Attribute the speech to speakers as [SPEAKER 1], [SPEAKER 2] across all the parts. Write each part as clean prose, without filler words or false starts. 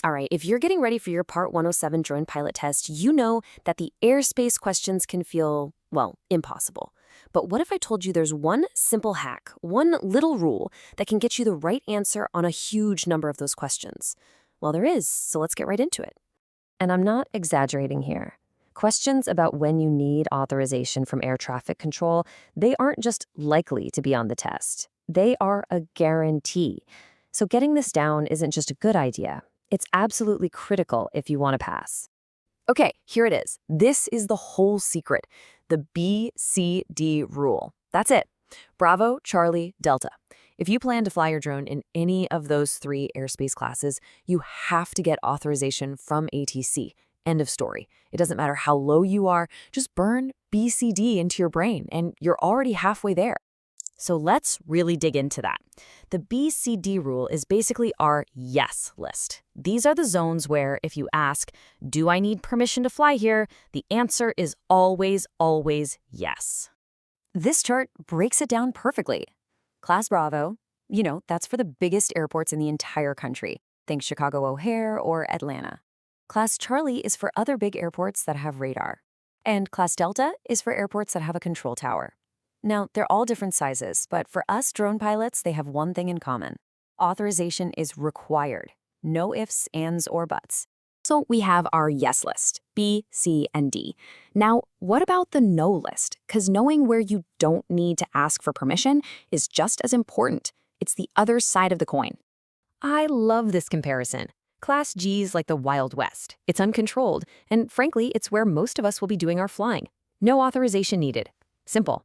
[SPEAKER 1] All right, if you're getting ready for your Part 107 drone pilot test, you know that the airspace questions can feel, well, impossible. But what if I told you there's one simple hack, one little rule that can get you the right answer on a huge number of those questions? Well, there is, so let's get right into it. And I'm not exaggerating here. Questions about when you need authorization from air traffic control, they aren't just likely to be on the test. They are a guarantee. So getting this down isn't just a good idea. It's absolutely critical if you want to pass. Okay, here it is. This is the whole secret. The BCD rule. That's it. Bravo, Charlie, Delta. If you plan to fly your drone in any of those three airspace classes, you have to get authorization from ATC. End of story. It doesn't matter how low you are, just burn BCD into your brain, and you're already halfway there. So let's really dig into that. The BCD rule is basically our yes list. These are the zones where if you ask, do I need permission to fly here? The answer is always, always yes. This chart breaks it down perfectly. Class Bravo, that's for the biggest airports in the entire country. Think Chicago O'Hare or Atlanta. Class Charlie is for other big airports that have radar. And Class Delta is for airports that have a control tower. Now, they're all different sizes, but for us drone pilots, they have one thing in common. Authorization is required. No ifs, ands, or buts. So we have our yes list, B, C, and D. Now, what about the no list? Because knowing where you don't need to ask for permission is just as important. It's the other side of the coin. I love this comparison. Class G is like the Wild West. It's uncontrolled, and frankly, it's where most of us will be doing our flying. No authorization needed. Simple.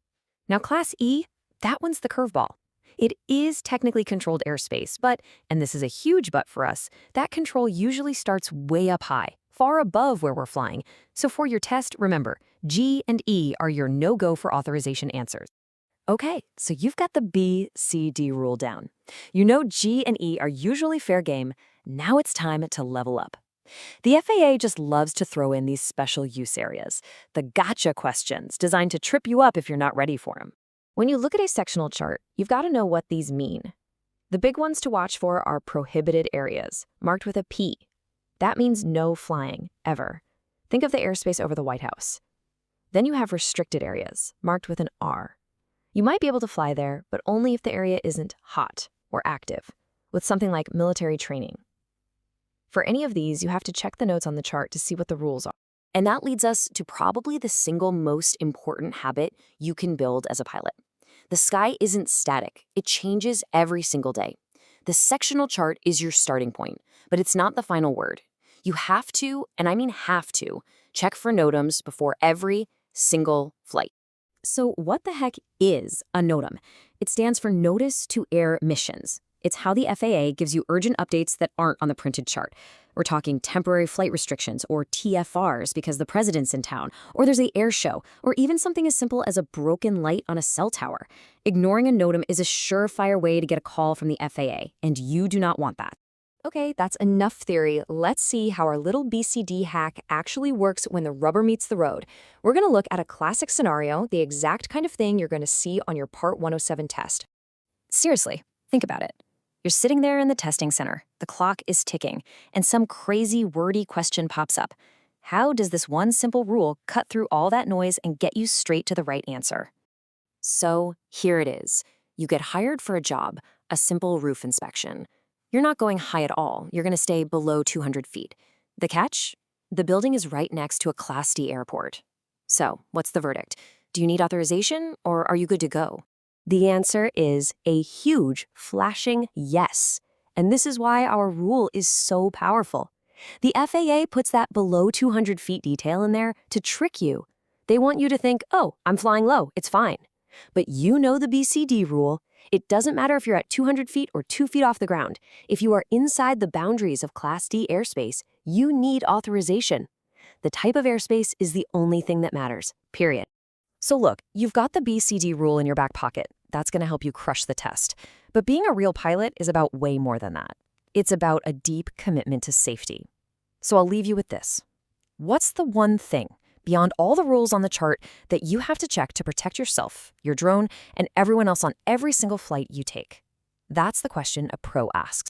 [SPEAKER 1] Now, Class E, that one's the curveball. It is technically controlled airspace, but, and this is a huge but for us, that control usually starts way up high, far above where we're flying. So for your test, remember, G and E are your no-go for authorization answers. Okay, so you've got the B, C, D rule down. You know G and E are usually fair game. Now it's time to level up. The FAA just loves to throw in these special use areas, the gotcha questions designed to trip you up if you're not ready for them. When you look at a sectional chart, you've got to know what these mean. The big ones to watch for are prohibited areas, marked with a P. That means no flying, ever. Think of the airspace over the White House. Then you have restricted areas, marked with an R. You might be able to fly there, but only if the area isn't hot or active, with something like military training. For any of these, you have to check the notes on the chart to see what the rules are. And that leads us to probably the single most important habit you can build as a pilot. The sky isn't static. It changes every single day. The sectional chart is your starting point, but it's not the final word. You have to, and I mean have to, check for NOTAMs before every single flight. So what the heck is a NOTAM? It stands for Notice to Air Missions. It's how the FAA gives you urgent updates that aren't on the printed chart. We're talking temporary flight restrictions, or TFRs because the president's in town, or there's an air show, or even something as simple as a broken light on a cell tower. Ignoring a NOTAM is a surefire way to get a call from the FAA, and you do not want that. Okay, that's enough theory. Let's see how our little BCD hack actually works when the rubber meets the road. We're going to look at a classic scenario, the exact kind of thing you're going to see on your Part 107 test. Seriously, think about it. You're sitting there in the testing center, the clock is ticking, and some crazy wordy question pops up. How does this one simple rule cut through all that noise and get you straight to the right answer? So here it is. You get hired for a job, a simple roof inspection. You're not going high at all. You're going to stay below 200 feet. The catch? The building is right next to a Class D airport. So what's the verdict? Do you need authorization, or are you good to go? The answer is a huge, flashing yes. And this is why our rule is so powerful. The FAA puts that below 200 feet detail in there to trick you. They want you to think, oh, I'm flying low, it's fine. But you know the BCD rule. It doesn't matter if you're at 200 feet or 2 feet off the ground. If you are inside the boundaries of Class D airspace, you need authorization. The type of airspace is the only thing that matters, period. So look, you've got the BCD rule in your back pocket. That's going to help you crush the test. But being a real pilot is about way more than that. It's about a deep commitment to safety. So I'll leave you with this. What's the one thing, beyond all the rules on the chart, that you have to check to protect yourself, your drone, and everyone else on every single flight you take? That's the question a pro asks.